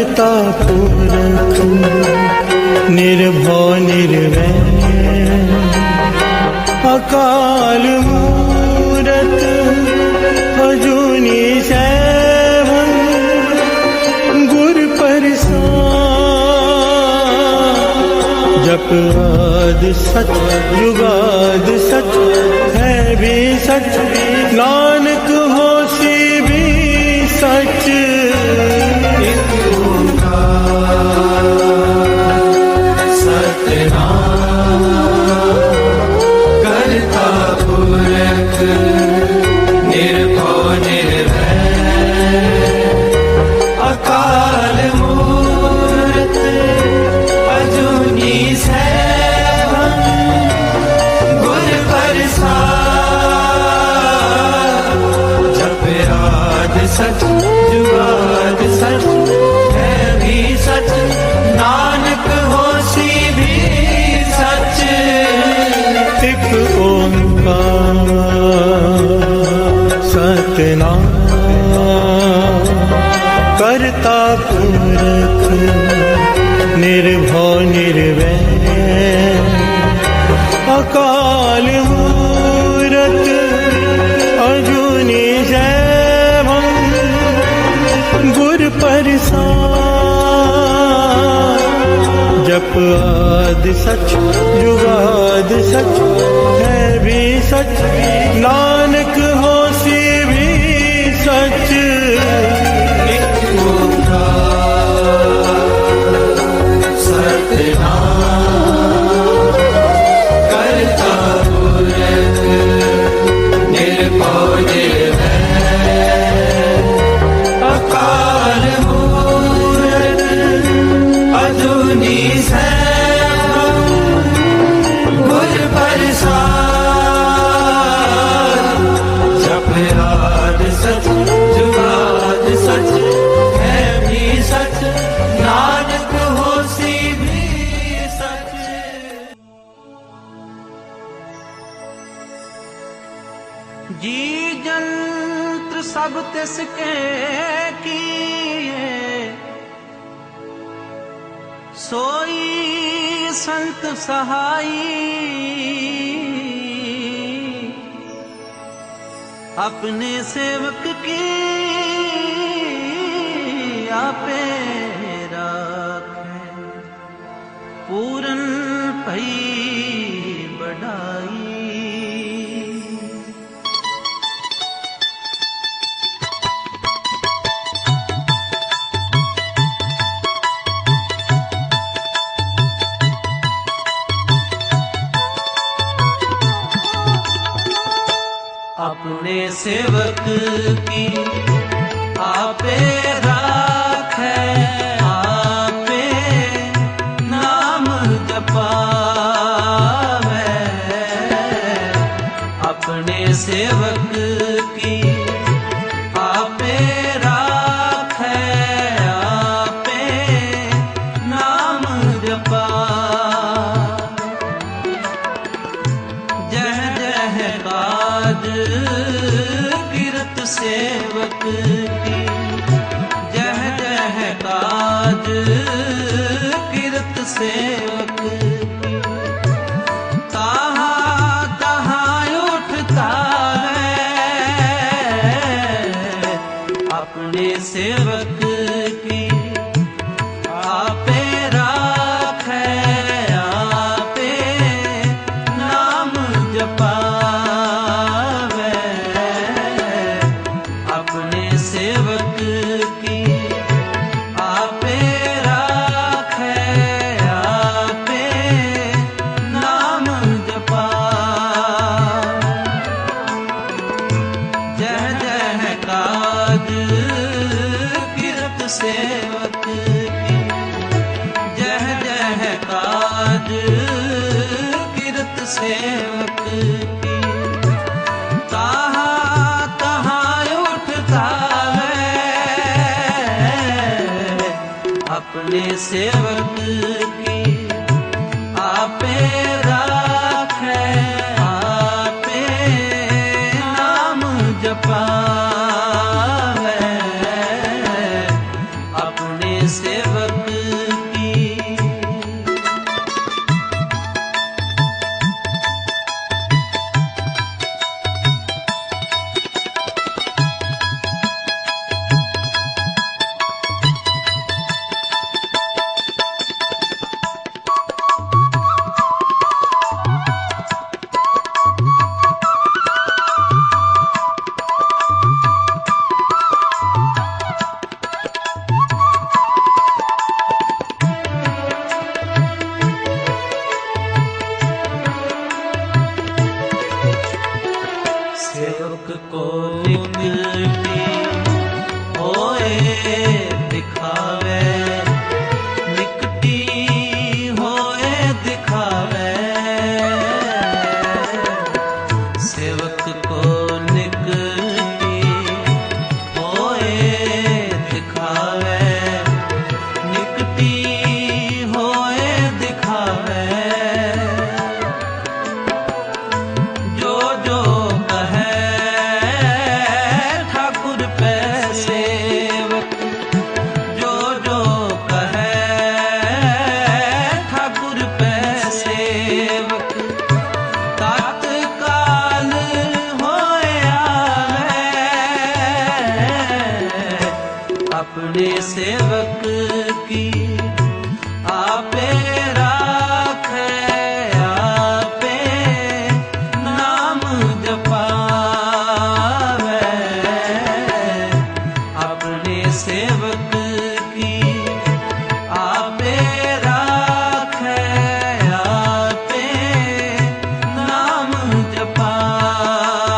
करता पुरख निर्भव निर्वैर अकाल मूरत अजूनी सैभं गुर प्रसाद। जप आदि सच जुगाद सच है भी सच नानक होसी भी सच। सच जुगाद सच है भी सच नानक होसी भी सच। एक ओंकार सतनाम करता पुरख निर्भव निर्वैर अकाल मूरत अजूनी सैभं गुर प्रसाद। जप आदि सच जुगाद सच है भी सच नानक होसी भी सच। जी जंत्र सब तिसके किए सोई संत सहाई। अपने सेवक की आपे राखे पूरन भई बढ़ाई। अपने सेवक की आपे राखे आपे नाम जपावे। अपने सेवक की आपे राखे आपे नाम जपावे। जह जह काज किरत सेवक की जह जह काज किरत सेवक की तहाँ तहाँ उठता है। अपने सेवक की आपे राखे आपे नाम जपावे। अपने सेवक की आपे राखे आपे नाम जपावे। जह जह काज किरत सेवक की जह जह काज किरत सेवक की तहाँ तहाँ उठता है। अपने सेवक की आपे राखे आपे नाम जपावे। अपने से सेवक की आपे राखे, आपे नाम जपावे। अपने सेवक की आपे राखे, आपे नाम जपावे।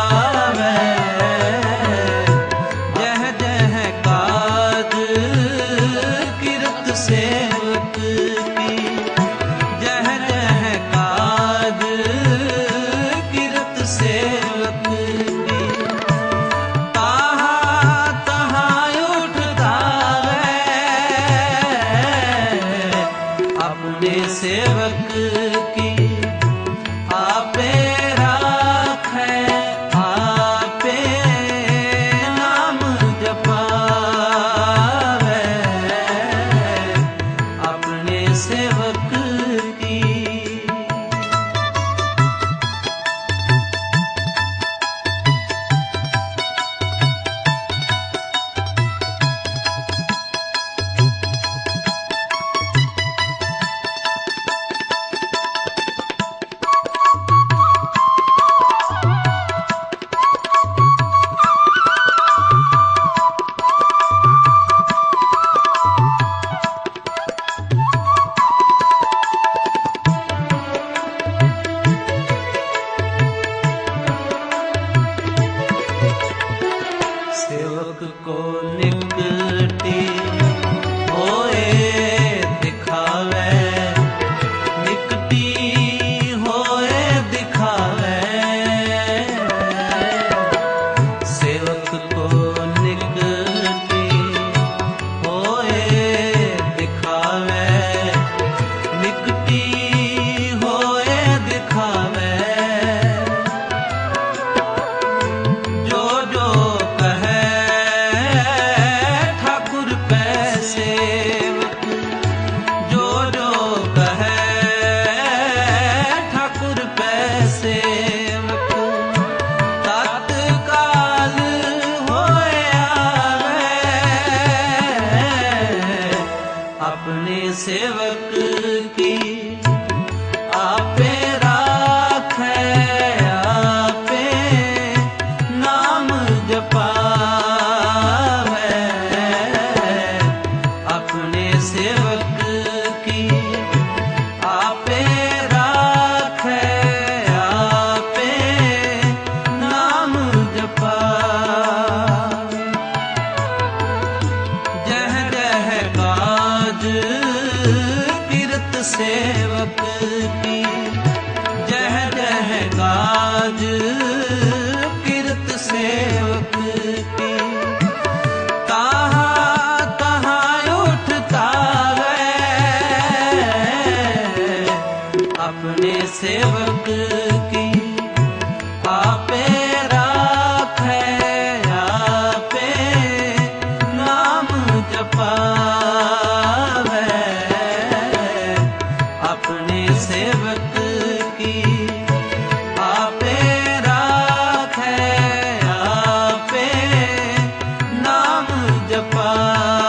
जह जह काज किरत सेवक की, जह जह काज किरत सेवक की, तहाँ तहाँ उठता है। अपने सेवक की आपे राखे, आपे नाम जपावे। अपने सेवक की सेवक को निकटी होए दिखावे, निकटी होए दिखावे। सेवक को निकटी होए दिखावे, निकटी होए दिखावे। जो जो कहे ठाकुर पै सेवक, जो जो कहे ठाकुर पै सेवक, तत्काल होए आवे। अपने सेवक की आपे राखे, आपे नाम जपावे। अपने सेवक की आपे राखे, आपे नाम जपावे। जह जह काज किरत सेवक की, जह जह काज किरत सेवक की, तहाँ तहाँ उठता है। अपने सेवक की आपे राखे, आपे नाम जपावे। अपने सेवक की आपे राखे, आपे नाम जपावे।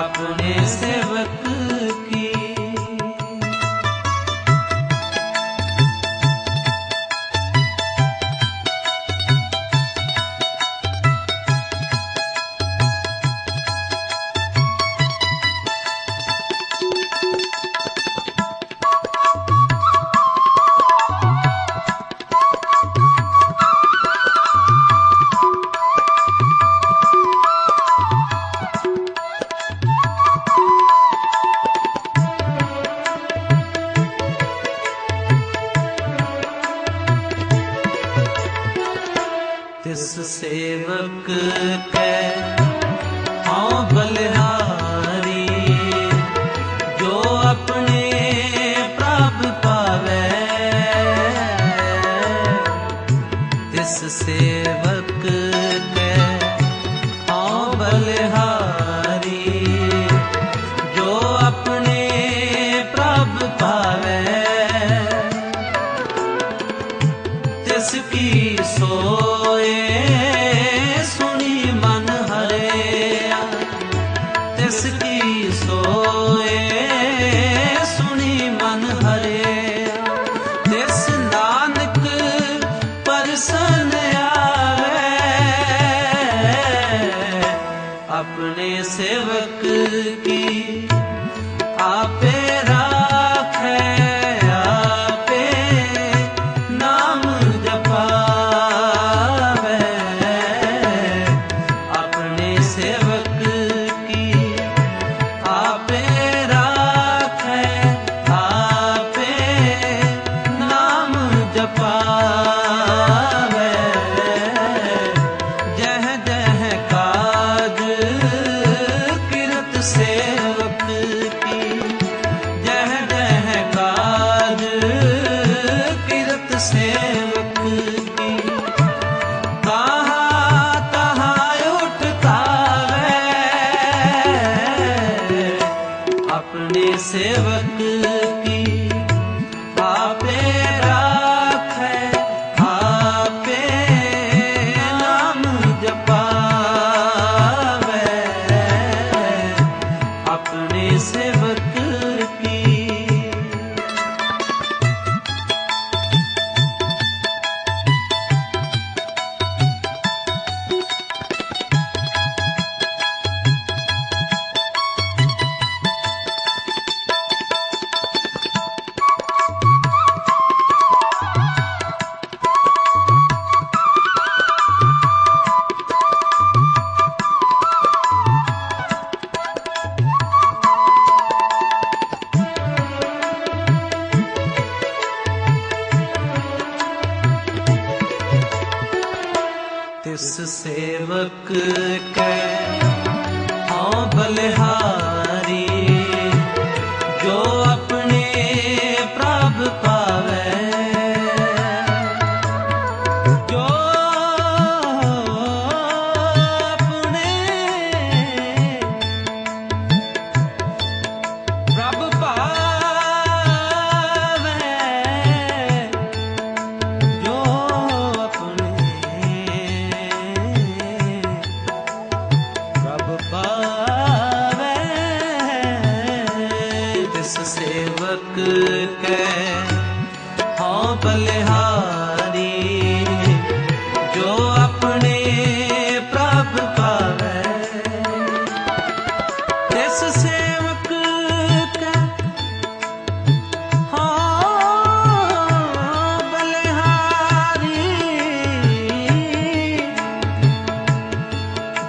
अपने सेवक की सोए सुनी मन हरे, तिस नानक परसन आवे, अपने सेवक की आपे राखे, आपे नाम जपावे, अपने सेवक की आपे राखे, आपे नाम जपावे, जह जह काज किरत सेवक की, जह जह काज किरत सेवक की, कहाँ तहाँ उठतावे, अपने सेवक की आपे राखे, आपे नाम जपावे, अपने सेवक की। तिस सेवक के हाँ बलिहारी, जो अपने प्रभ पावे, जो अपने प्रभ पावे, जो पावे, तिस सेवक के हाँ बलिहारी, जो अपने प्रभ पावे, तिस सेवक के हाँ बलिहारी,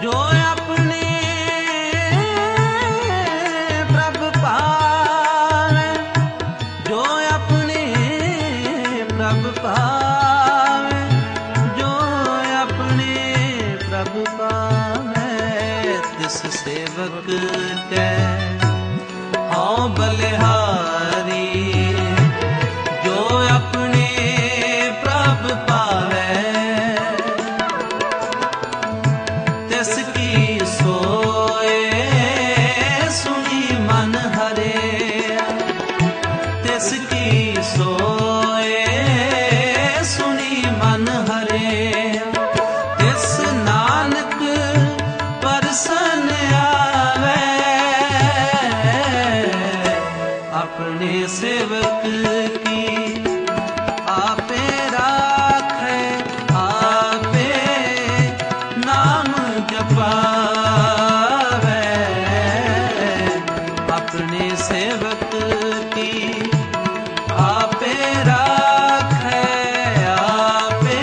जो अपने प्रभ पावे, जो अपने प्रभ पावे, जो अपने प्रभ पावे, तिस सेवक के हाँ बलिहारी, जो अपने प्रभ पावे, तिसकी सोए सुनी मन हरे, तिसकी सोए सुनी मन हरे, तिस नानक परसन आवे, अपने सेवक की आपे राखे, आपे नाम जपावे, अपने सेवक की आपे राखे, आपे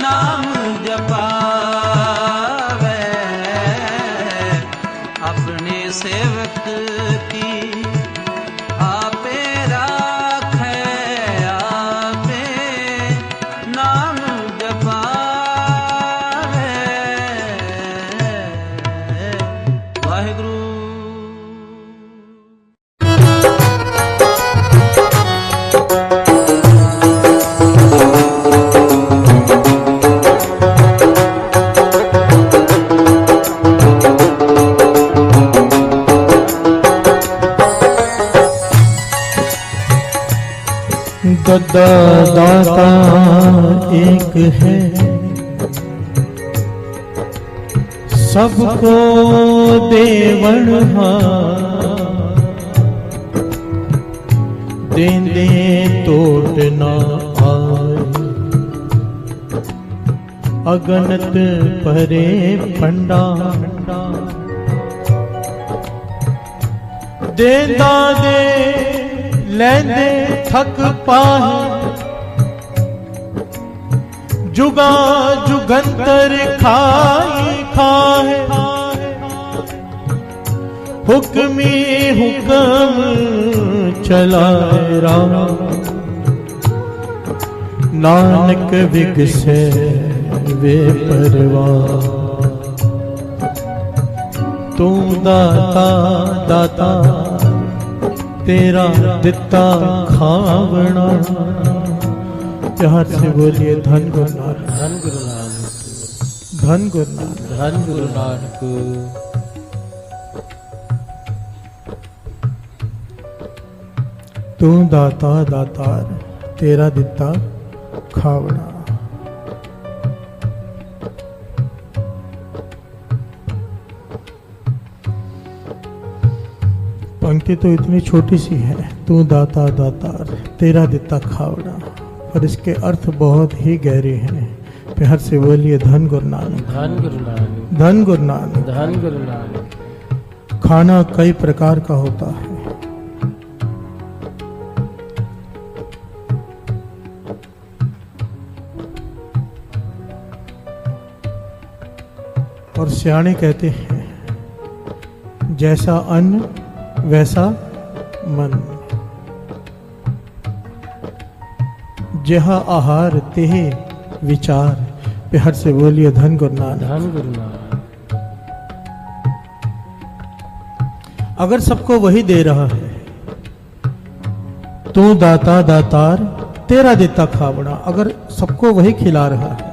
नाम जपावे, अपने सेवक की आपे राखे, आपे नाम जपावे। वाहिगुरु। गदा दाता एक है, सबको देवण देंदे टोट ना आए, अगनत परे फंडा देंदा दे लैंदे थक पाए, जुगा जुगंतर खाई खाए, हुक्मी हुक्म चलाए राम, नानक विगसे वे परवाह, तू दाता दाता तेरा दिता खावना। प्यार से बोलिए धन गुरु नानक, धन गुरु नानक, धन गुरु नानक, धन गुरु नानक। तू दाता दातार तेरा दिता खावना। पंक्ति तो इतनी छोटी सी है, तू दाता दातार तेरा दिता खावना, पर इसके अर्थ बहुत ही गहरे हैं। प्यार से बोलिए धन गुरु नानक, धन गुरु नानक, धन गुरु नानक। धन गुरु नानक। खाना कई प्रकार का होता है, और सियाणे कहते हैं जैसा अन्न वैसा मन, जहा आहार तेह विचार। प्यार से बोलिए धन गुरु नानक, धन गुरु नानक। अगर सबको वही दे रहा है, तू दाता दातार तेरा देता खावड़ा, अगर सबको वही खिला रहा है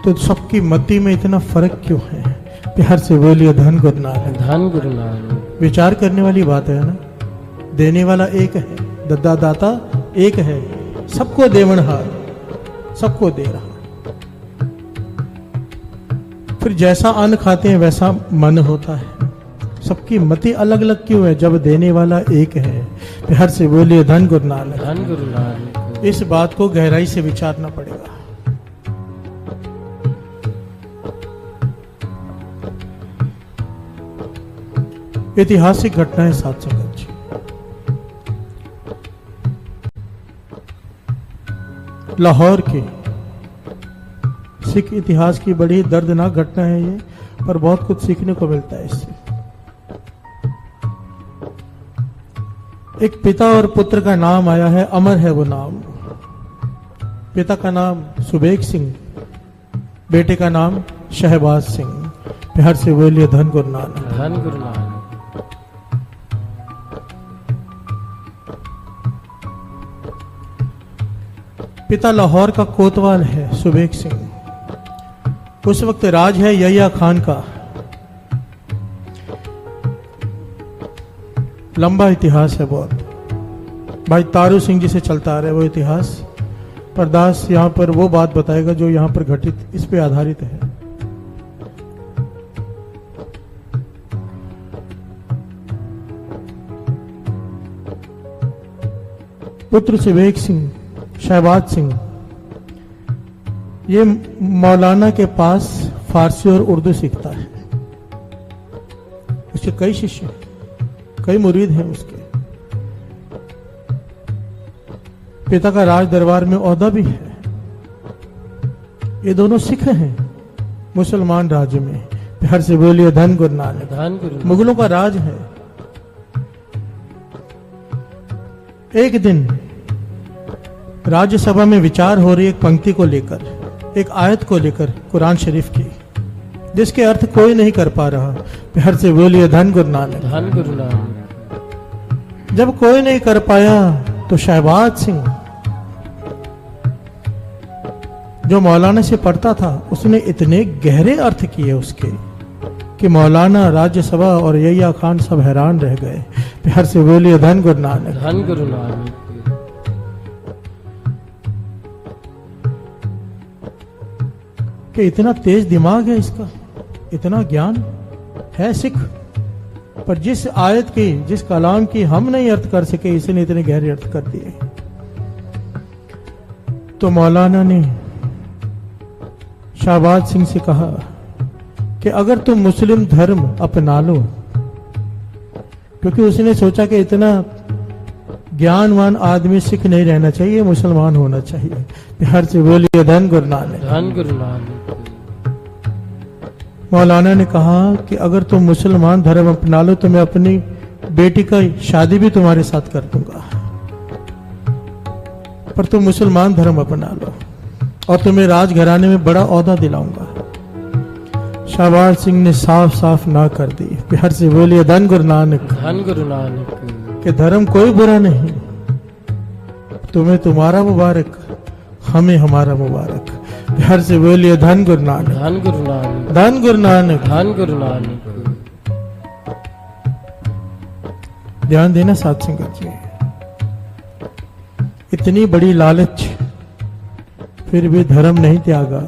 तो सबकी मति में इतना फर्क क्यों है? प्यार से बोलिए धन गुरु नानक, धन गुरु नानक। विचार करने वाली बात है ना। देने वाला एक है, दद्दा दाता एक है, सबको देवनहार, सबको दे रहा। फिर जैसा अन्न खाते हैं वैसा मन होता है। सबकी मति अलग अलग क्यों है जब देने वाला एक है? प्यार से बोलिए धन गुरु नानक, धन गुरु नानक। इस बात को गहराई से विचारना पड़ेगा। ऐतिहासिक घटनाएं साथ संगत जी। लाहौर के सिख इतिहास की बड़ी दर्दनाक घटना है ये, पर बहुत कुछ सीखने को मिलता है इससे। एक पिता और पुत्र का नाम आया है, अमर है वो नाम। पिता का नाम सुबेग सिंह, बेटे का नाम शहबाज सिंह। प्यार से बोलिए धन गुरु नानक, धन गुरु नानक। पिता लाहौर का कोतवाल है सुबेग सिंह। उस वक्त राज है यहिया खान का। लंबा इतिहास है बहुत। भाई तारू सिंह जी से चलता आ रहा है वो इतिहास। परदास यहां पर वो बात बताएगा जो यहां पर घटित, इस पे आधारित है। पुत्र सुबेग सिंह शहबाज सिंह ये मौलाना के पास फारसी और उर्दू सीखता है। उसके कई शिष्य, कई मुरीद हैं उसके। पिता का राज दरबार में ओहदा भी है। ये दोनों सिख हैं मुसलमान राज्य में। प्यार से बोलिए धन गुरु नानक, धन गुरु नानक। मुगलों का राज है। एक दिन राज्यसभा में विचार हो रही एक पंक्ति को लेकर, एक आयत को लेकर कुरान शरीफ की, जिसके अर्थ कोई नहीं कर पा रहा। प्यार से बोलिए धन गुरु नानक, धन गुरु नानक। जब कोई नहीं कर पाया तो शहबाज सिंह जो मौलाना से पढ़ता था, उसने इतने गहरे अर्थ किए उसके कि मौलाना, राज्यसभा और यहिया खान सब हैरान रह गए। प्यार से बोलिए धन गुरु नानक, धन गुरु नानक। कि इतना तेज दिमाग है इसका, इतना ज्ञान है सिख, पर जिस आयत की, जिस कलाम की हम नहीं अर्थ कर सके, इसने इतने गहरे अर्थ कर दिए। तो मौलाना ने शाहबाज सिंह से कहा कि अगर तुम मुस्लिम धर्म अपना लो, क्योंकि उसने सोचा कि इतना ज्ञानवान आदमी सिख नहीं रहना चाहिए, मुसलमान होना चाहिए। प्यार से बोलिए धन गुरु नानक, धन गुरु नानक। मौलाना ने कहा कि अगर तुम मुसलमान धर्म अपना लो तो मैं अपनी बेटी का शादी भी तुम्हारे साथ कर दूंगा, पर तुम मुसलमान धर्म अपना लो और तुम्हें राजघराने में बड़ा ओहदा दिलाऊंगा। शाहबाज सिंह ने साफ साफ ना कर दी। प्यार से बोलिए धन गुरु नानक, धन गुरु नानक। कि धर्म कोई बुरा नहीं, तुम्हें तुम्हारा मुबारक, हमें हमारा मुबारक। प्यार से बोलिए धन गुरु नानक, धन गुरु नानक, धन गुरु नानक। धन गुरु नानक। ध्यान देना साथ संगत जी, इतनी बड़ी लालच फिर भी धर्म नहीं त्यागा।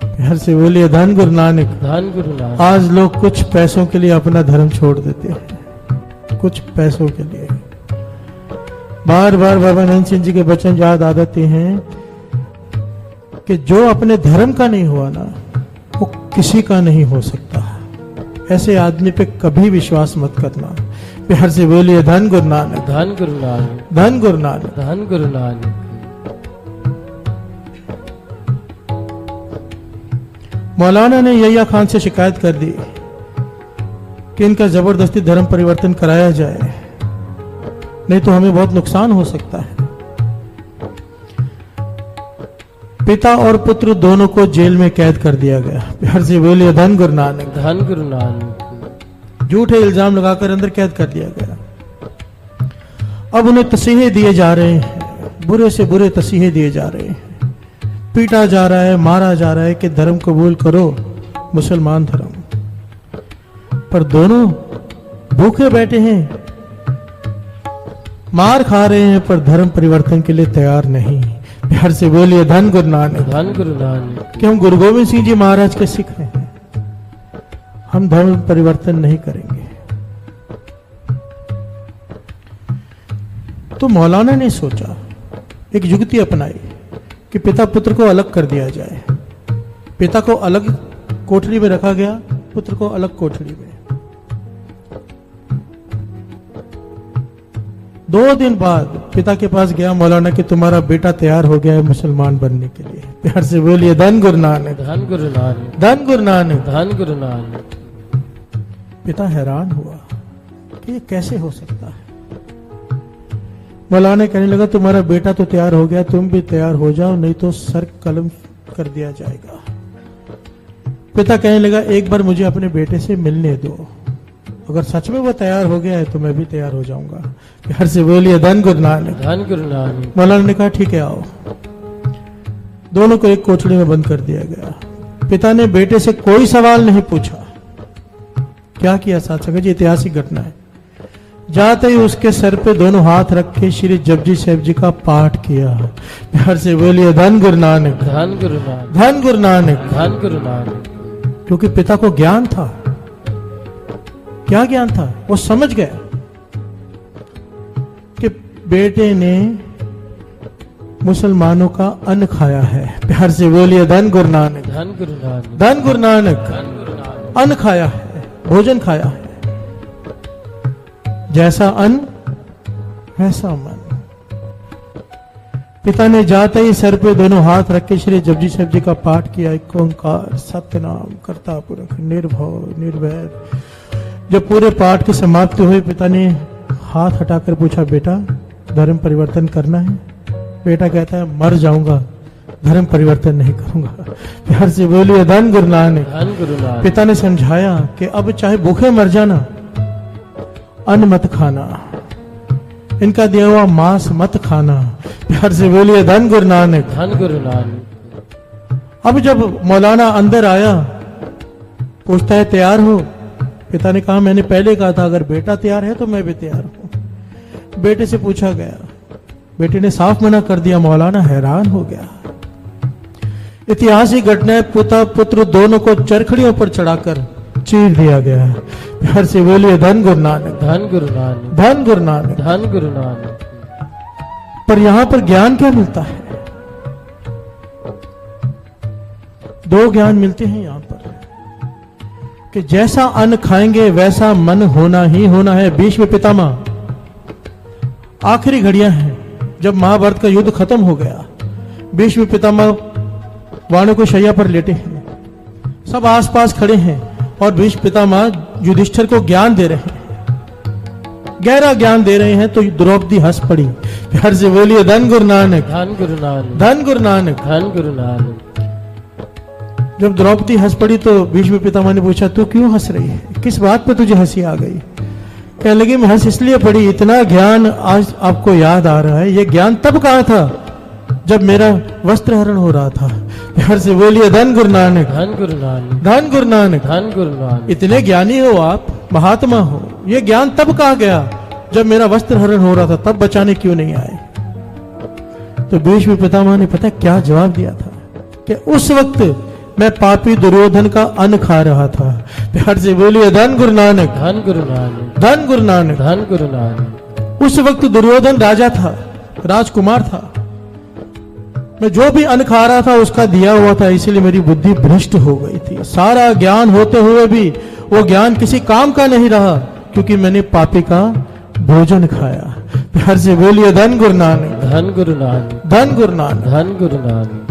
प्यार से बोलिए धन गुरु नानक, धन गुरु नानक। आज लोग कुछ पैसों के लिए अपना धर्म छोड़ देते हैं, कुछ पैसों के लिए। बार बार बाबा नंद सिंह जी के वचन याद आ जाते हैं कि जो अपने धर्म का नहीं हुआ ना, वो किसी का नहीं हो सकता। ऐसे आदमी पे कभी विश्वास मत करना। प्यार से बोलिए धन गुरु नानक, धन गुरु नानक, धन गुरु नानक। धन गुरु नानक। मौलाना ने यहिया खान से शिकायत कर दी कि इनका जबरदस्ती धर्म परिवर्तन कराया जाए, नहीं तो हमें बहुत नुकसान हो सकता है। पिता और पुत्र दोनों को जेल में कैद कर दिया गया। प्यार से बोलिए धन गुरु नानक, धन गुरु नानक। झूठे इल्जाम लगाकर अंदर कैद कर दिया गया। अब उन्हें तसीहे दिए जा रहे हैं, बुरे से बुरे तसीहे दिए जा रहे हैं, पीटा जा रहा है, मारा जा रहा है कि धर्म कबूल करो, मुसलमान धर्म। पर दोनों भूखे बैठे हैं, मार खा रहे हैं, पर धर्म परिवर्तन के लिए तैयार नहीं। प्यार से बोलिए धन गुरु नानक, धन गुरु नानक। कि हम गुरु गोविंद सिंह जी महाराज के सिख हैं, हम धर्म परिवर्तन नहीं करेंगे। तो मौलाना ने सोचा, एक युक्ति अपनाई कि पिता पुत्र को अलग कर दिया जाए। पिता को अलग कोठरी में रखा गया, पुत्र को अलग कोठरी में। 2 दिन बाद पिता के पास गया मौलाना कि तुम्हारा बेटा तैयार हो गया है मुसलमान बनने के लिए। प्यार से बोलिए धन गुरु नानक, धन गुरु नानक, धन गुरु नानक। धन गुरु नानक। पिता हैरान हुआ कि ये कैसे हो सकता है। मौलाना कहने लगा तुम्हारा बेटा तो तैयार हो गया, तुम भी तैयार हो जाओ, नहीं तो सर कलम कर दिया जाएगा। पिता कहने लगा एक बार मुझे अपने बेटे से मिलने दो, अगर सच में वो तैयार हो गया है तो मैं भी तैयार हो जाऊंगा। प्यार से बोलिए धन गुरु नानक, धन गुरु नानक। मौलाना ने कहा ठीक है आओ। दोनों को एक कोठड़ी में बंद कर दिया गया। पिता ने बेटे से कोई सवाल नहीं पूछा। क्या किया साथ संगत जी, ऐतिहासिक घटना है। जाते ही उसके सर पे दोनों हाथ रख के श्री जपजी साहिब जी का पाठ किया। प्यार से बोलिए धन गुरु नानक, धन गुरु नानक, धन गुरु नानक। धन गुरु नानक। क्योंकि पिता को ज्ञान था। क्या ज्ञान था? वो समझ गया कि बेटे ने मुसलमानों का अन्न खाया है। प्यार से बोलिए धन गुरु नानक, धन गुरु नानक, धन गुरु नानक। धन गुरु नानक। अन्न खाया है, भोजन खाया है। जैसा अन्न वैसा मन। पिता ने जाते ही सर पे दोनों हाथ रख के श्री जपजी साहिब जी का पाठ किया। एक ओंकार सत्यनाम कर्ता पुरख निर्भव निर्वैर। जब पूरे पाठ की समाप्ति हुई, पिता ने हाथ हटाकर पूछा बेटा धर्म परिवर्तन करना है? बेटा कहता है मर जाऊंगा, धर्म परिवर्तन नहीं करूंगा। प्यार से बोलिए धन गुरु नानक, धन गुरु नानक। पिता ने समझाया कि अब चाहे भूखे मर जाना, अन्न मत खाना, इनका दिया हुआ मांस मत खाना। प्यार से बोलिए धन गुरु नानक, धन गुरु नानक। अब जब मौलाना अंदर आया, पूछता है तैयार हो? पिता ने कहा मैंने पहले कहा था अगर बेटा तैयार है तो मैं भी तैयार हूं। बेटे से पूछा गया, बेटे ने साफ मना कर दिया। मौलाना हैरान हो गया ऐतिहासिक घटना, पिता पुत्र दोनों को चरखड़ियों पर चढ़ाकर चीर दिया गया है। प्यार से बोलिए धन गुरु नानक, धन गुरु नानक, धन गुरु नानक। धन गुरु नानक। पर यहां पर ज्ञान क्या मिलता है? दो ज्ञान मिलते हैं यहां पर कि जैसा अन्न खाएंगे वैसा मन होना ही होना है। भीष्म पितामह, आखिरी घड़ियां हैं जब महाभारत का युद्ध खत्म हो गया, भीष्म पितामह वाणों को शैया पर लेटे हैं, सब आसपास खड़े हैं और भीष्म पितामह युधिष्ठिर को ज्ञान दे रहे हैं, गहरा ज्ञान दे रहे हैं। तो द्रौपदी हंस पड़ी। प्यार से बोलिए धन गुरु नानक, धन गुरु नानक, धन गुरु नानक, धन गुरु नानक। जब द्रौपदी हंस पड़ी तो भीष्म पितामह ने पूछा, तू क्यों हंस रही है? किस बात पे तुझे हंसी आ गई? कहने लगी, मैं हंस इसलिए पड़ी, इतना ज्ञान आज आपको याद आ रहा है। ये ज्ञान तब कहा था जब मेरा वस्त्र हरण हो रहा था। प्यार से बोलिए धन गुरु नानक, धन गुरु नानक, धन गुरु नानक, धन गुरु नानक। इतने ज्ञानी हो आप, महात्मा हो, ये ज्ञान तब कहा गया जब मेरा वस्त्र हरण हो रहा था, तब बचाने क्यों नहीं आए? तो भीष्म पितामह ने पता क्या जवाब दिया था कि उस वक्त मैं पापी दुर्योधन का अन्न खा रहा था। प्यार से बोलिए धन गुरु नानक, धन गुरु नानक, धन गुरु नानक। धन गुरु नानक। उस वक्त दुर्योधन राजा था, राजकुमार था। मैं जो भी अन्न खा रहा था उसका दिया हुआ था, इसलिए मेरी बुद्धि भ्रष्ट हो गई थी। सारा ज्ञान होते हुए भी वो ज्ञान किसी काम का नहीं रहा, क्योंकि मैंने पापी का भोजन खाया। प्यार से बोलिए धन गुरु नानक, धन गुरु नानक, धन गुरु नानक। धन गुरु नानक।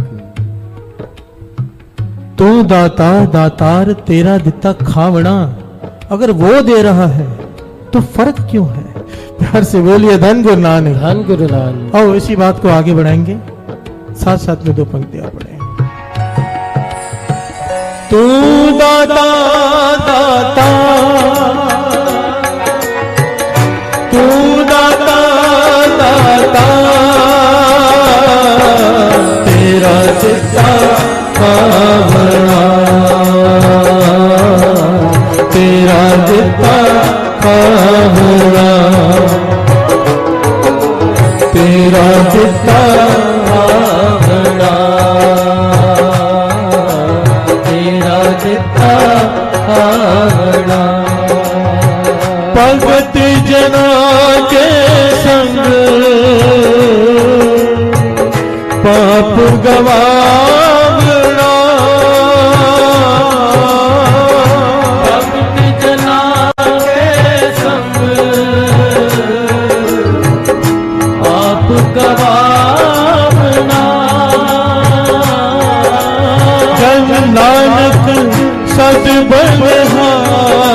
तू दाता दातार तेरा दिता खावणा, अगर वो दे रहा है तो फर्क क्यों है? प्यार से बोलिए धन गुरु नानक, धन गुरु नानक। आओ इसी बात को आगे बढ़ाएंगे, साथ साथ में दो पंक्तियां पढ़ें। तू दाता दाता, तू दाता दाता, तेरा दिता खावणा, तेरा दिता खावणा, तेरा दिता खावणा, तेरा दिता खावणा। भगत जना के संग पाप गवावणा, भगत जना के संग पाप गवावणा। जन नानक सद बलहारे,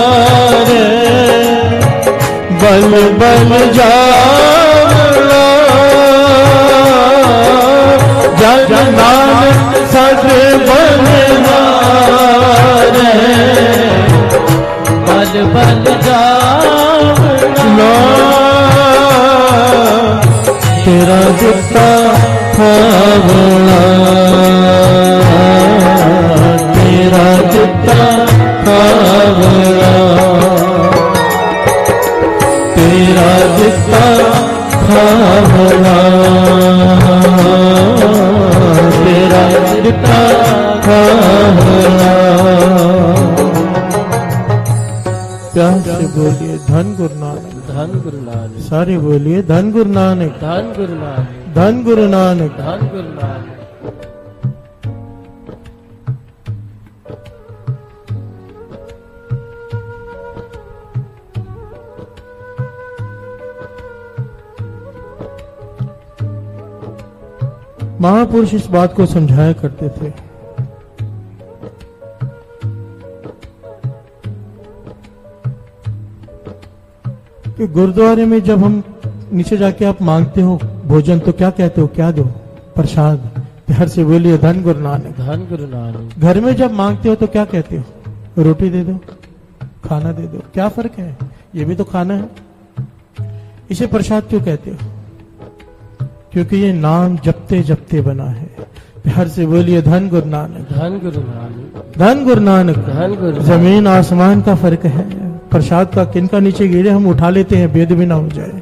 बल बल जावणा, जन नानक सद बलहारे, बल बल जावणा। तेरा दिता खावणा, तेरा दिता खावणा, तेरा दिता खावणा, तेरा दिता खावणा। प्यार से बोलिए धन गुरु नानक, धन गुरु नानक। सारे बोलिए धन गुरु नानक, धन गुरु नानक, धन गुरु नानक। धन गुरु नानक। महापुरुष इस बात को समझाया करते थे कि गुरुद्वारे में जब हम नीचे जाके आप मांगते हो भोजन तो क्या कहते हो? क्या दो? प्रसाद। प्यार से बोलिए धन गुरु नानक, धन गुरु नानक। घर में जब मांगते हो तो क्या कहते हो? रोटी दे दो, खाना दे दो। क्या फर्क है? ये भी तो खाना है। इसे प्रसाद क्यों कहते हो? क्योंकि ये नाम जपते जपते बना है। प्यार से बोलिए धन गुरु नानक, धन गुरु नानक, धन गुरु नानक। धन गुरु। जमीन आसमान का फर्क है। प्रसाद का किनका नीचे गिरे हम उठा लेते हैं, भेद भी ना हो जाए।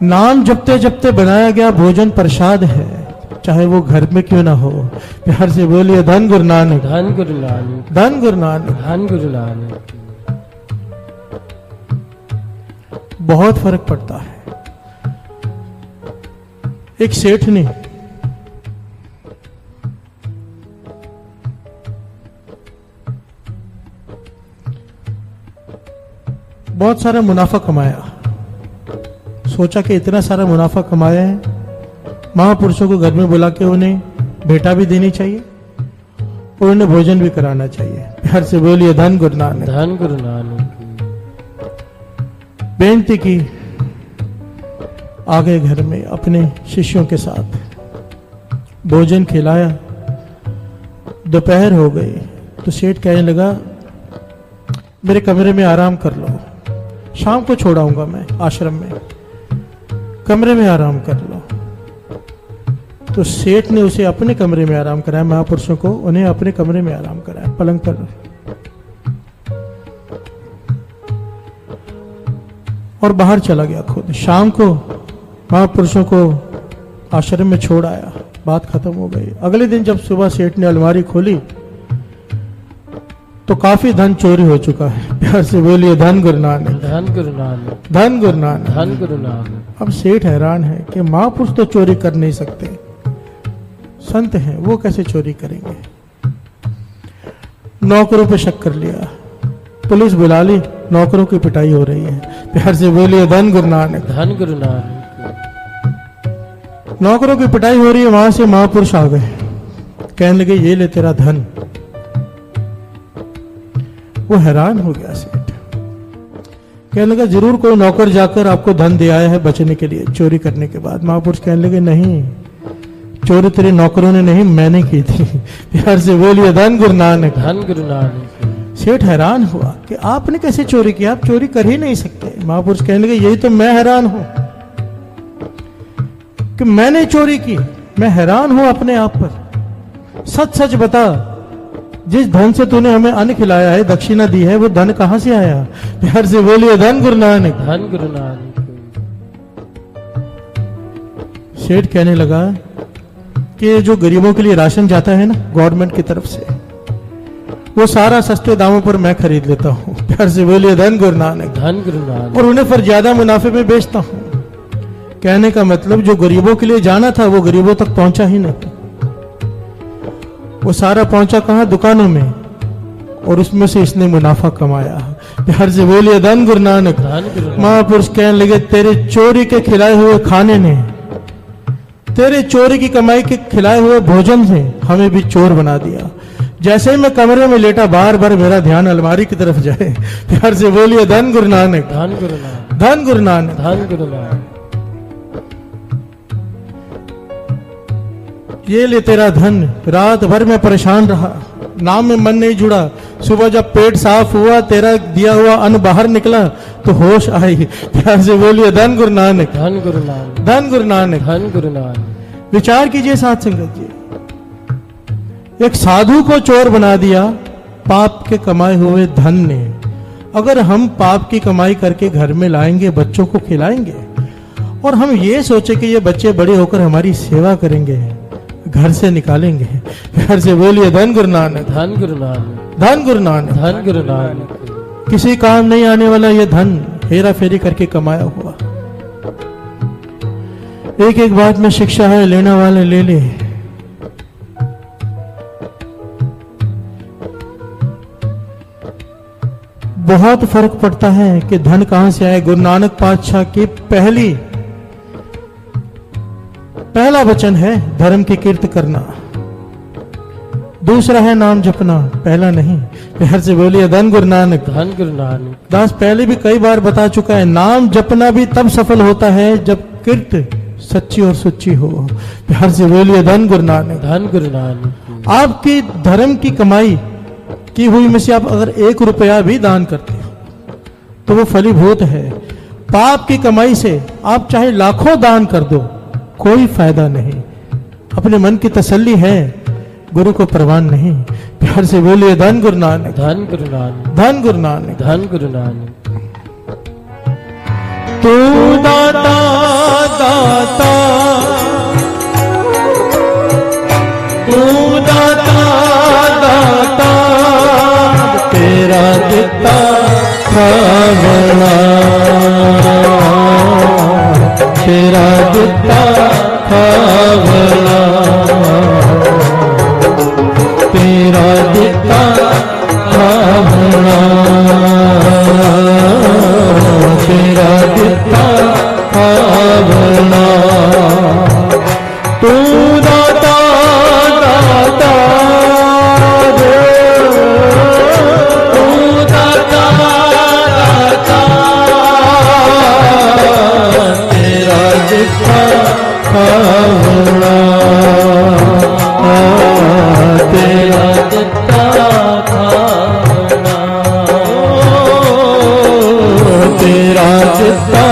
नाम जपते जपते बनाया गया भोजन प्रसाद है, चाहे वो घर में क्यों ना हो। प्यार से बोलिए धन गुरु नानक, धन गुरु नानक, धन गुरु नानक। धन गुरु नानक। बहुत फर्क पड़ता है। एक सेठ ने बहुत सारा मुनाफा कमाया, सोचा कि इतना सारा मुनाफा कमाया है, महापुरुषों को घर में बुला के उन्हें भेंटा भी देनी चाहिए और उन्हें भोजन भी कराना चाहिए। प्यार से बोलिए धन गुरु नानक, धन गुरु नानक। बेनती की, आ गए घर में अपने शिष्यों के साथ, भोजन खिलाया। दोपहर हो गई तो सेठ कहने लगा मेरे कमरे में आराम कर लो, शाम को छोड़ाऊंगा मैं आश्रम में, कमरे में आराम कर लो। तो सेठ ने उसे अपने कमरे में आराम कराया, महापुरुषों को उन्हें अपने कमरे में आराम कराया, पलंग पर, और बाहर चला गया खुद। शाम को महापुरुषों को आश्रम में छोड़ आया, बात खत्म हो गई। अगले दिन जब सुबह सेठ ने अलमारी खोली तो काफी धन चोरी हो चुका है। प्यार से बोलिए धन गुरु नानक, धन गुरु नानक, धन गुरु नानक, धन गुरु नानक। अब सेठ हैरान है कि महापुरुष तो चोरी कर नहीं सकते, संत हैं वो कैसे चोरी करेंगे। नौकरों पे शक कर लिया, पुलिस बुला ली, नौकरों की पिटाई हो रही है। प्यार से बोलिए धन गुरु नानक, धन गुरु नानक। नौकरों की पिटाई हो रही है, वहां से महापुरुष आ गए, कहने लगे ये ले तेरा धन। वो हैरान हो गया सेठ, कहने लगा जरूर कोई नौकर जाकर आपको धन दे आया है बचने के लिए चोरी करने के बाद। महापुरुष कहने लगे नहीं, चोरी तेरे नौकरों ने नहीं मैंने की थी। प्यार से बोलिए धन गुरु नानक, धन गुरु नानक। सेठ हैरान हुआ कि आपने कैसे चोरी किया, आप चोरी कर ही नहीं सकते। महापुरुष कहने लगे यही तो मैं हैरान हूं कि मैंने चोरी की, मैं हैरान हूं अपने आप पर। सच सच बता, जिस धन से तूने हमें अन्न खिलाया है, दक्षिणा दी है, वो धन कहां से आया। प्यार से बोलिए धन गुरु नानक, धन गुरु नानक। सेठ कहने लगा कि जो गरीबों के लिए राशन जाता है ना गवर्नमेंट की तरफ से, वो सारा सस्ते दामों पर मैं खरीद लेता हूँ। प्यार से बोलिए धन गुरु नानक, धन गुरु नानक। और उन्हें फिर ज्यादा मुनाफे में बेचता हूँ। कहने का मतलब जो गरीबों के लिए जाना था वो गरीबों तक पहुंचा ही नहीं, वो सारा पहुंचा कहां, दुकानों में, और उसमें से इसने मुनाफा कमाया। प्यार से बोलिए धन गुरु नानक। धन गुरु नानक। महापुरुष कहने लगे तेरे चोरी के खिलाए हुए खाने ने, तेरे चोरी की कमाई के खिलाए हुए भोजन से हमें भी चोर बना दिया। जैसे ही मैं कमरे में लेटा, बार बार मेरा ध्यान अलमारी की तरफ जाए। प्यार से बोलिए धन गुरु नानक, धन गुरु नानक। धन गुरु नानक। धन गुरु नानक। ये ले तेरा धन। रात भर में परेशान रहा, नाम में मन नहीं जुड़ा। सुबह जब पेट साफ हुआ, तेरा दिया हुआ अन्न बाहर निकला तो होश आई। प्यार से बोलिए धन गुरु नानक, धन गुरु नानक। धन गुरु नानक। धन गुरु नानक। विचार कीजिए साथ संगत जी, एक साधु को चोर बना दिया पाप के कमाए हुए धन ने। अगर हम पाप की कमाई करके घर में लाएंगे, बच्चों को खिलाएंगे, और हम ये सोचे कि ये बच्चे बड़े होकर हमारी सेवा करेंगे, घर से निकालेंगे। घर से बोलिए धन गुरु नानक, धन गुरु नानक। धन गुरु नानक। धन गुरु नानक। किसी काम नहीं आने वाला ये धन, हेरा फेरी करके कमाया हुआ। एक एक बात में शिक्षा है, लेना वाले ले ले। बहुत फर्क पड़ता है कि धन कहां से आए। गुरु नानक पातशाह की पहला वचन है धर्म की कीर्ति करना, दूसरा है नाम जपना, पहला नहीं। प्यार से बोलिए धन गुरु नानक, धन गुरु नानक। दास पहले भी कई बार बता चुका है, नाम जपना भी तब सफल होता है जब कीर्ति सच्ची और सुच्ची हो। प्यार से बोलिए धन गुरु नानक, धन गुरु नानक। आपकी धर्म की कमाई की हुई में से आप अगर 1 रुपया भी दान करते हो तो वो फलीभूत है। पाप की कमाई से आप चाहे लाखों दान कर दो, कोई फायदा नहीं। अपने मन की तसल्ली है, गुरु को प्रवान नहीं। प्यार से बोलिए धन गुरु नानक, धन गुरु नानक। धन गुरु नानक। धन गुरु नानक। तू दाता दाता, तू दाता दाता, तेरा दिता खावना, तेरा दिता खावना, तेरा दिता खावना, तेरा दिता खावना। तू दाता दाता रे, तू दाता दाता, तेरा दिता खावना, तेरा दिता खावना, तेरा दिता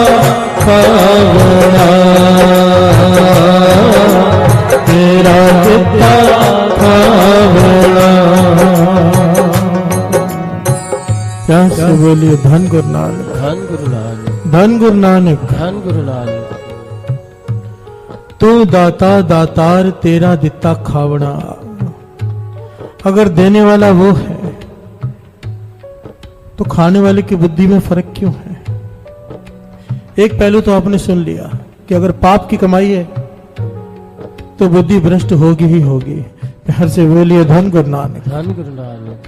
खावना, तेरा दिता खावना। क्या से बोलिए धन गुरु नानक, धन गुरु नानक, धन गुरु नानक, धन गुरु नानक। तू दाता दातार, तेरा दिता खावना। अगर देने वाला वो है तो खाने वाले की बुद्धि में फर्क क्यों है? एक पहलू तो आपने सुन लिया कि अगर पाप की कमाई है तो बुद्धि भ्रष्ट होगी ही होगी। प्यार से बोलिए धन गुरु नानक, धन गुरु नानक।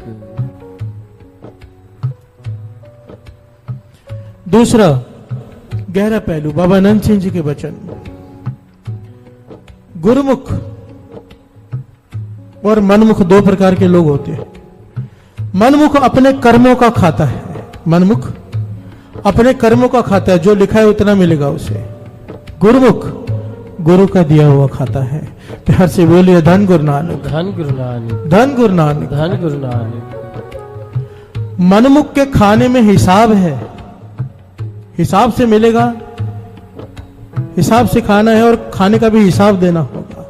दूसरा गहरा पहलू बाबा नंद सिंह जी के वचन, गुरुमुख और मनमुख दो प्रकार के लोग होते हैं। मनमुख अपने कर्मों का खाता है, मनमुख अपने कर्मों का खाता है, जो लिखा है उतना मिलेगा उसे। गुरुमुख गुरु का दिया हुआ खाता है। प्यार से बोलिए धन गुरु नानक, धन गुरु नानक, धन गुरु नानक, धन गुरु नानक। मनमुख के खाने में हिसाब है, हिसाब से मिलेगा, हिसाब से खाना है और खाने का भी हिसाब देना होगा।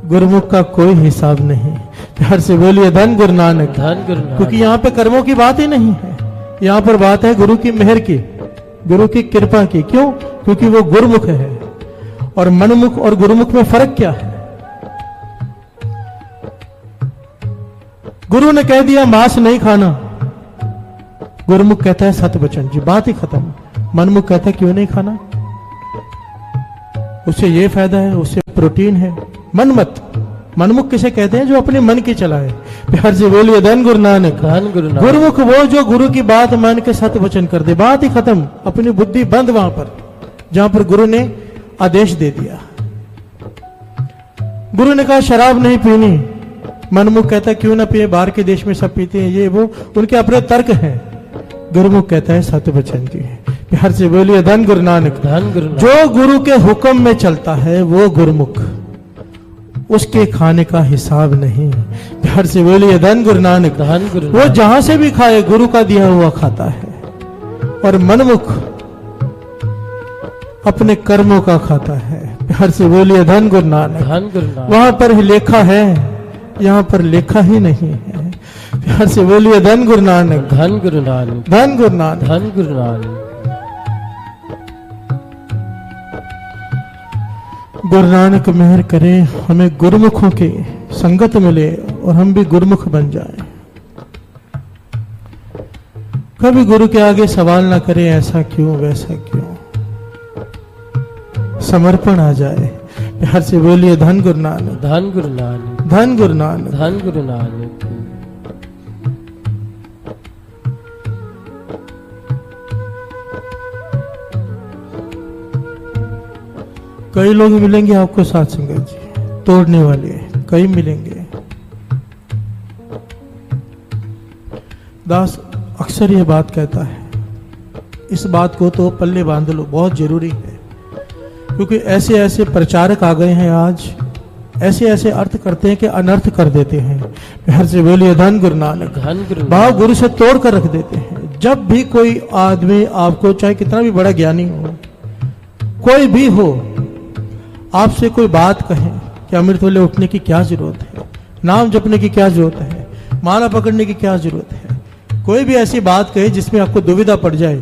गुरुमुख का कोई हिसाब नहीं। प्यार से बोलिए धन गुरु नानक, धन गुरु नानक। क्योंकि यहाँ पे कर्मों की बात ही नहीं है, यहाँ पर बात है गुरु की मेहर की, गुरु की कृपा की। क्यों? क्योंकि वो गुरुमुख है। और मनमुख और गुरुमुख में फर्क क्या है? गुरु ने कह दिया मांस नहीं खाना, गुरुमुख कहता है सत वचन जी, बात ही खत्म। मनमुख कहता है क्यों नहीं खाना, उससे ये फायदा है, उससे प्रोटीन है। मनमत, मनमुख किसे कहते हैं? जो अपने मन की चला है। प्यार से बोलिए धन गुरु नानक, धन गुरु नानक। गुरुमुख वो जो गुरु की बात मान के सत वचन कर दे, बात ही खत्म, अपनी बुद्धि बंद वहां पर जहां पर गुरु ने आदेश दे दिया। गुरु ने कहा शराब नहीं पीनी, मनमुख कहता है क्यों ना पिए, बाहर के देश में सब पीते हैं, ये वो उनके अपने तर्क हैं। गुरुमुख कहता है सत्य वचन की। प्यार से बोलिए धन गुरु नानक, धन गुरु नानक। जो गुरु के हुक्म में चलता है वो गुरुमुख, उसके खाने का हिसाब नहीं। प्यार से बोलिए धन गुरु नानक, धन गुरु वो नानक। जहां से भी खाए गुरु का दिया हुआ खाता है। और मनमुख अपने कर्मों का खाता है। प्यार से बोलिए धन गुरु नानक, धन गुरु नानक। वहां पर ही लेखा है, यहाँ पर लेखा ही नहीं है। प्यार से बोलिए धन गुरु नानक, धन गुरु नानक, धन गुरु नानक। धन गुरु नानक। गुरु नानक मेहर करे, हमें गुरुमुखों की संगत मिले और हम भी गुरुमुख बन जाएं। कभी गुरु के आगे सवाल ना करें ऐसा क्यों वैसा क्यों, समर्पण आ जाए। प्यार से बोलिए धन गुरु नानक, धन गुरु नानक, धन गुरु नानक। धन गुरु नानक। कई लोग मिलेंगे आपको साथ संगत जी, तोड़ने वाले कई मिलेंगे। दास अक्सर ये बात कहता है, इस बात को तो पल्ले बांध लो, बहुत जरूरी है। क्योंकि ऐसे ऐसे प्रचारक आ गए हैं आज, ऐसे ऐसे अर्थ करते हैं कि अनर्थ कर देते हैं। प्यार से बोलिए धन गुरु नानक, धन गुरु भाव गुरु से तोड़ कर रख देते हैं। जब भी कोई आदमी आपको, चाहे कितना भी बड़ा ज्ञानी हो, कोई भी हो, आपसे कोई बात कहे कि अमृत वेले उठने की क्या जरूरत है, नाम जपने की क्या जरूरत है, माला पकड़ने की क्या जरूरत है, कोई भी ऐसी बात कहे जिसमें आपको दुविधा पड़ जाए,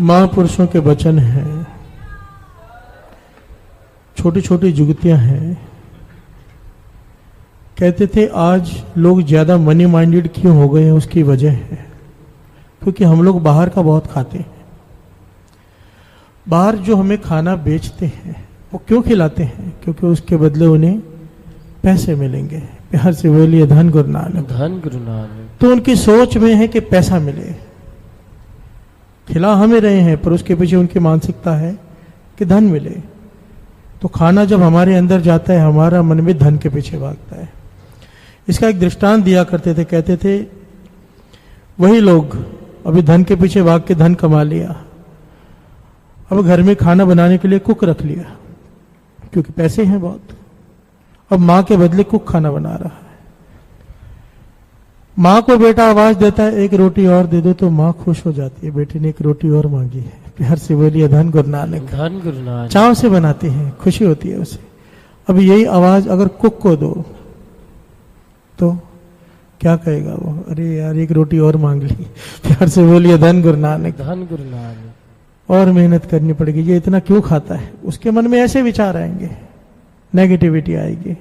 महापुरुषों के वचन हैं, छोटी छोटी जुगतियां हैं। कहते थे आज लोग ज्यादा मनी माइंडेड क्यों हो गए हैं, उसकी वजह है क्योंकि हम लोग बाहर का बहुत खाते हैं। बाहर जो हमें खाना बेचते हैं वो क्यों खिलाते हैं? क्योंकि उसके बदले उन्हें पैसे मिलेंगे। प्यार से बोलिए धन गुरु नानक। धन गुरु नानक। तो उनकी सोच में है कि पैसा मिले, खिला हमें रहे हैं पर उसके पीछे उनकी मानसिकता है कि धन मिले। तो खाना जब हमारे अंदर जाता है हमारा मन भी धन के पीछे भागता है। इसका एक दृष्टांत दिया करते थे, कहते थे वही लोग अभी धन के पीछे भाग के धन कमा लिया, अब घर में खाना बनाने के लिए कुक रख लिया क्योंकि पैसे हैं बहुत। अब माँ के बदले कुक खाना बना रहा है। माँ को बेटा आवाज देता है एक रोटी और दे दो, तो माँ खुश हो जाती है, बेटे ने एक रोटी और मांगी है। प्यार से बोलिए धन गुरु नानक। धन गुरु नानक। चाव से बनाती है, खुशी होती है उसे। अब यही आवाज अगर कुक को दो तो क्या कहेगा वो? अरे यार एक रोटी और मांग ली। प्यार से बोलिए धन गुरु नानक। धन गुरु नानक। और मेहनत करनी पड़ेगी, ये इतना क्यों खाता है? उसके मन में ऐसे विचार आएंगे, नेगेटिविटी आएगी।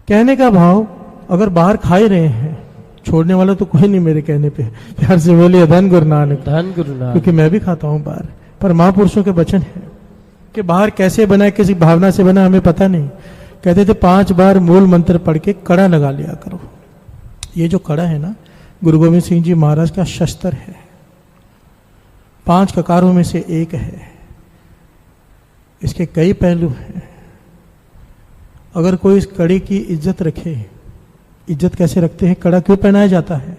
कहने का भाव अगर बाहर खा ही रहे हैं, छोड़ने वाला तो कोई नहीं मेरे कहने पे। प्यार से बोलिए धन गुरु नानक। धन गुरु नानक। क्योंकि मैं भी खाता हूं बाहर, पर महापुरुषों के वचन है कि बाहर कैसे बनाए, किसी भावना से बना हमें पता नहीं। कहते थे 5 बार मूल मंत्र पढ़ के कड़ा लगा लिया करो। ये जो कड़ा है ना, गुरु गोविंद सिंह जी महाराज का शस्त्र है, 5 ककारों में से एक है। इसके कई पहलू हैं। अगर कोई इस कड़े की इज्जत रखे, इज्जत कैसे रखते हैं, कड़ा क्यों पहनाया जाता है?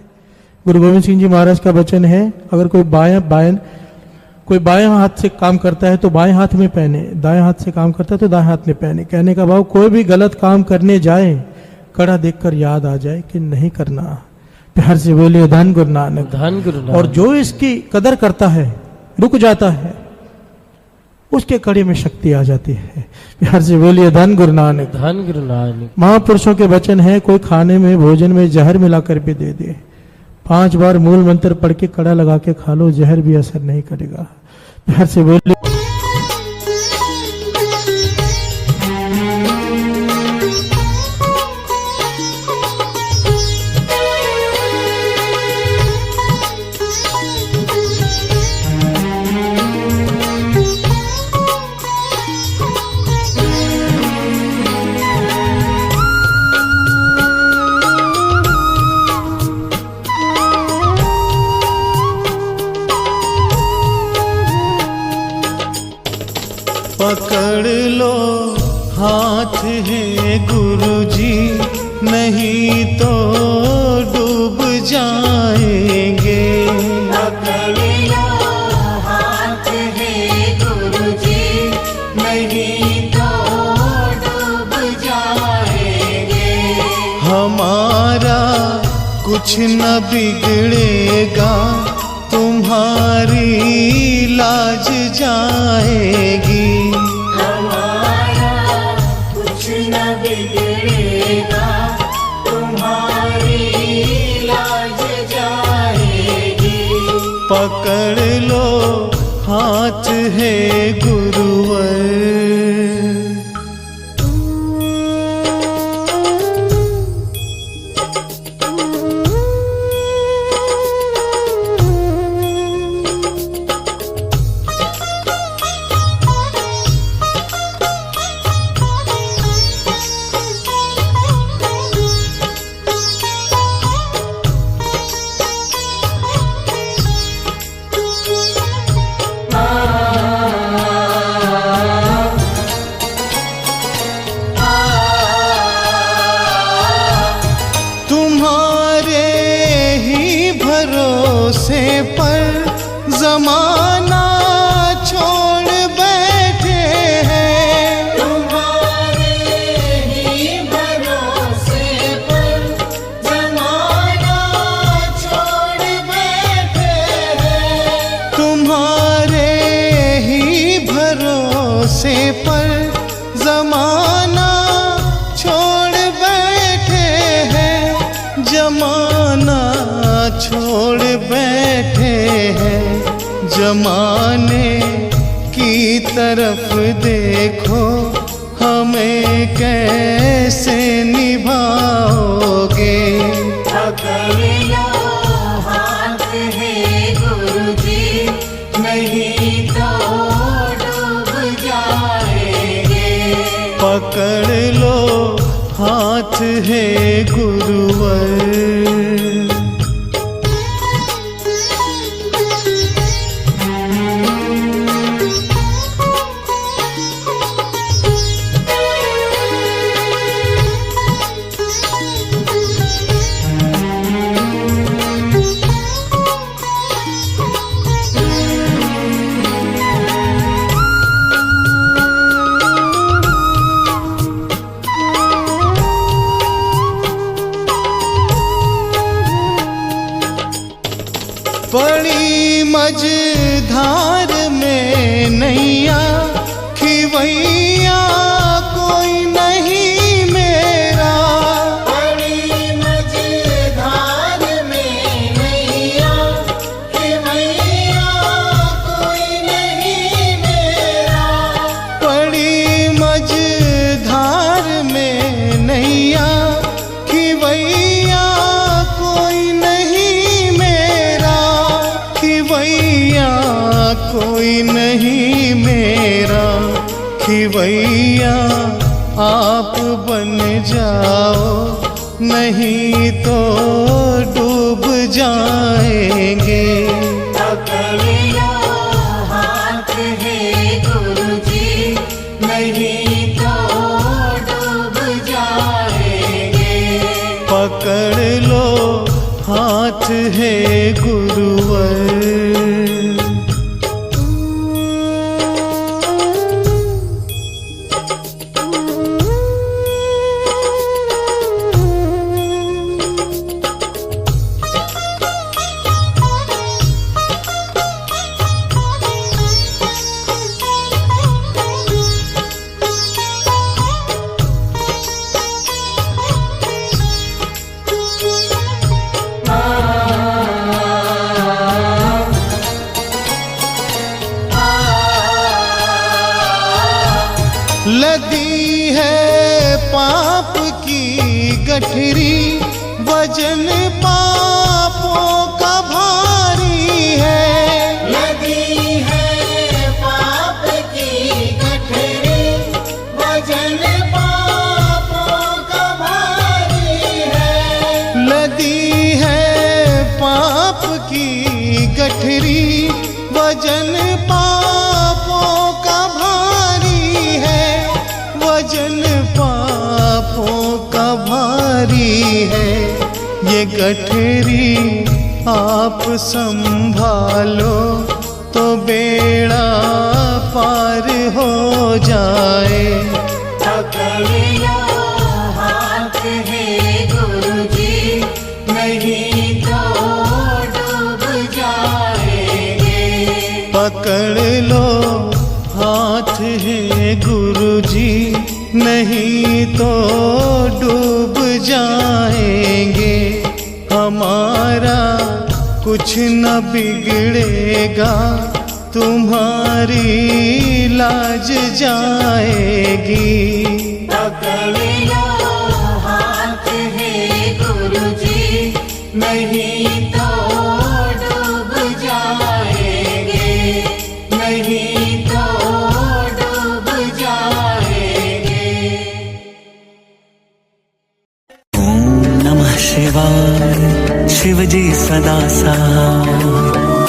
गुरु गोविंद सिंह जी महाराज का वचन है, अगर कोई बाएं हाथ से काम करता है तो बाएं हाथ में पहने, दाएं हाथ से काम करता है तो दाएं हाथ में पहने। कहने का भाव कोई भी गलत काम करने जाए कड़ा देखकर याद आ जाए कि नहीं करना। प्यार से बोलिए धन गुरु नानक। धन गुरु नानक। और जो इसकी कदर करता है, रुक जाता है, उसके कड़े में शक्ति आ जाती है। प्यार से बोलिए धन गुरु नानक। धन गुरु नानक। महापुरुषों के वचन है, कोई खाने में भोजन में जहर मिलाकर भी दे दे, 5 बार मूल मंत्र पढ़ के कड़ा लगा के खा लो, जहर भी असर नहीं करेगा। प्यार से बोलिए पकड़ लो हाथ है गुरुजी, नहीं तो डूब जाएंगे। पकड़ लो हाथ है गुरुजी, नहीं तो डूब जाएंगे। हमारा कुछ न बिगड़ेगा, तुम्हारी लाज जाएगी। हमारा कुछ न बिगड़ेगा, तुम्हारी लाज जाएगी। पकड़ लो हाथ है गुरुवर। पर जमाना छोड़ बैठे हैं। तुम्हारे ही भरोसे पर जमाना छोड़ बैठे हैं। तुम्हारे ही भरोसे पर जमाना छोड़ बैठे हैं। जमाना छोड़ बैठे हैं, जमाने की तरफ देखो, हमें कैसे निभाओगे। पकड़ लो हाथ है गुरुजी, नहीं तो डूब जाएंगे। पकड़ लो हाथ है गुरुवर। बड़ी मझधार में नैया, खिवैया कोई नहीं मेरा। बड़ी मझधार में नैया, खिवैया कोई नहीं मेरा। बड़ी मझधार में नैया, खिवैया कोई नहीं मेरा। खिवैया कोई नहीं मेरा। खिवैया आप बन जाओ, नहीं तो डूब जाएंगे। पकड़ लो हाथ है गुरुजी, नहीं तो डूब जाएंगे। पकड़ लो हाथ है गुरुवर। लदी है पाप की गठरी, वजन पापों का भारी है। लगी है पाप की गठरी, वजन पापों का भारी है। लदी है पाप की गठरी, वजन पापों का भारी है। वजन पापों का भारी है। ये गठरी आप संभालो, तो बेड़ा पार हो जाए। पकड़ लो हाथ है गुरुजी, नहीं तो डूब जाएंगे। पकड़ लो हाथ है गुरुजी, नहीं तो डूब जाएंगे। हमारा कुछ न बिगड़ेगा, तुम्हारी लाज जाएगी। पकड़ लो हाथ है गुरुजी, नहीं तो डूब जाएंगे। नहीं तो डूब जाएंगे। ओम नमः शिवाय, शिव जी सदा सहाय।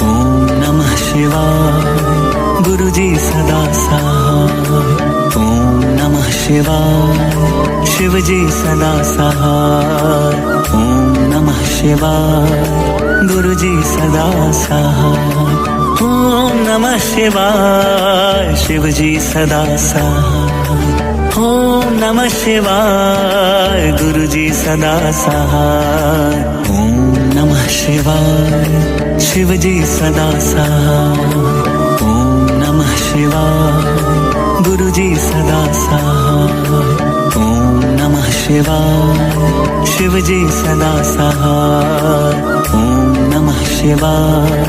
ओम नमः शिवाय, गुरु जी सदा सहाय। ओम नमः शिवाय, शिव जी सदा सहाय। ओम नमः शिवाय, गुरु जी सदा सहाय। ओम नमः शिवाय, शिव जी सदा सहाय। ओम नमः शिवाय, गुरु जी सदा सहाय। ओम नमः शिवाय, शिव जी सदा सहाय। ओम नमः शिवाय, गुरु जी सदा सहाय। ओम नमः शिवाय, शिव जी सदा सहाय। ओम नमः शिवाय,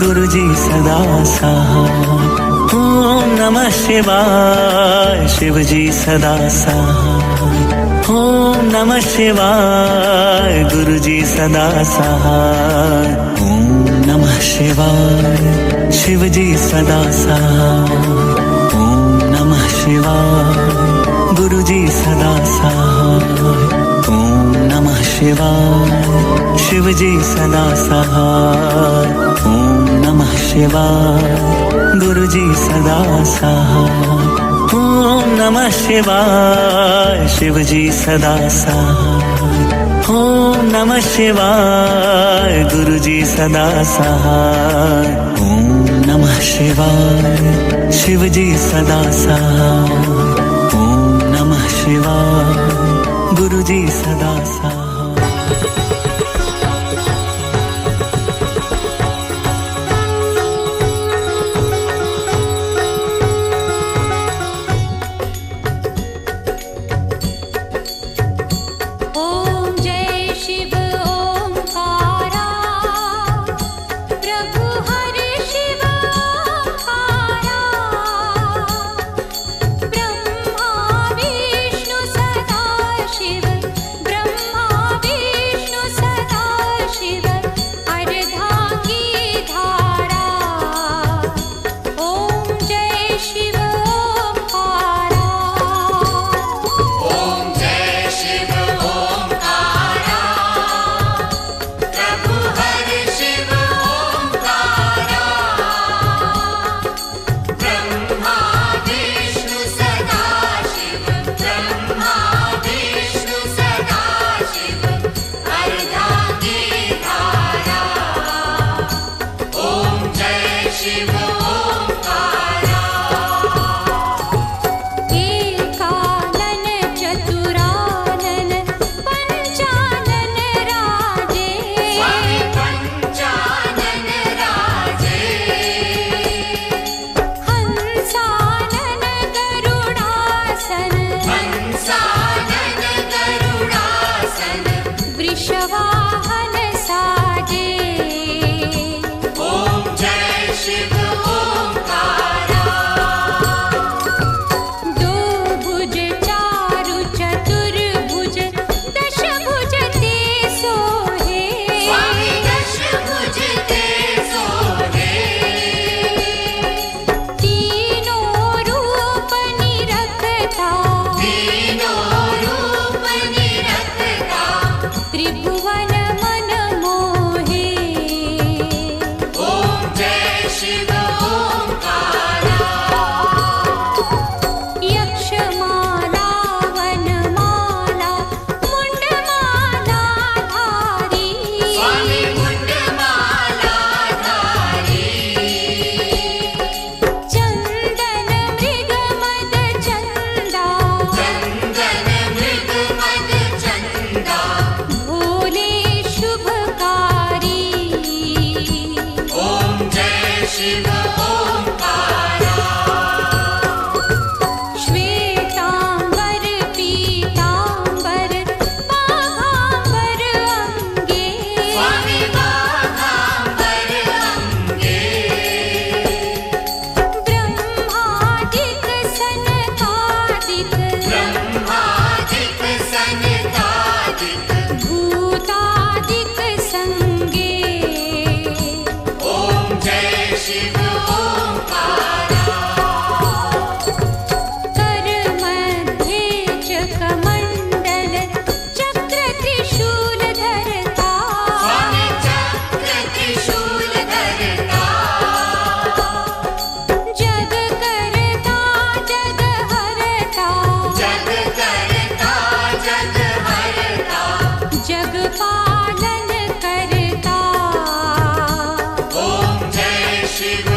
गुरु जी सदा सहाय। ओम नमः शिवाय शिव जी सदा सहाय। ओम नमः शिवाय गुरु जी सदा सहाय। ओम नमः शिवाय शिव जी सदा सहाय। ओम नमः शिवाय गुरु जी सदा सहाय। ओम नमः शिवाय शिव जी सदा सहाय। ओम नमः शिवाय गुरु जी सदा सहाय। ओम नमः शिवाय शिव जी सदा सहाय। ओम नमः शिवाय गुरु जी सदा सहाय। ओम नमः शिवाय शिव जी सदा सहाय। ओम नमः शिवाय गुरु जी सदा सहाय। शिव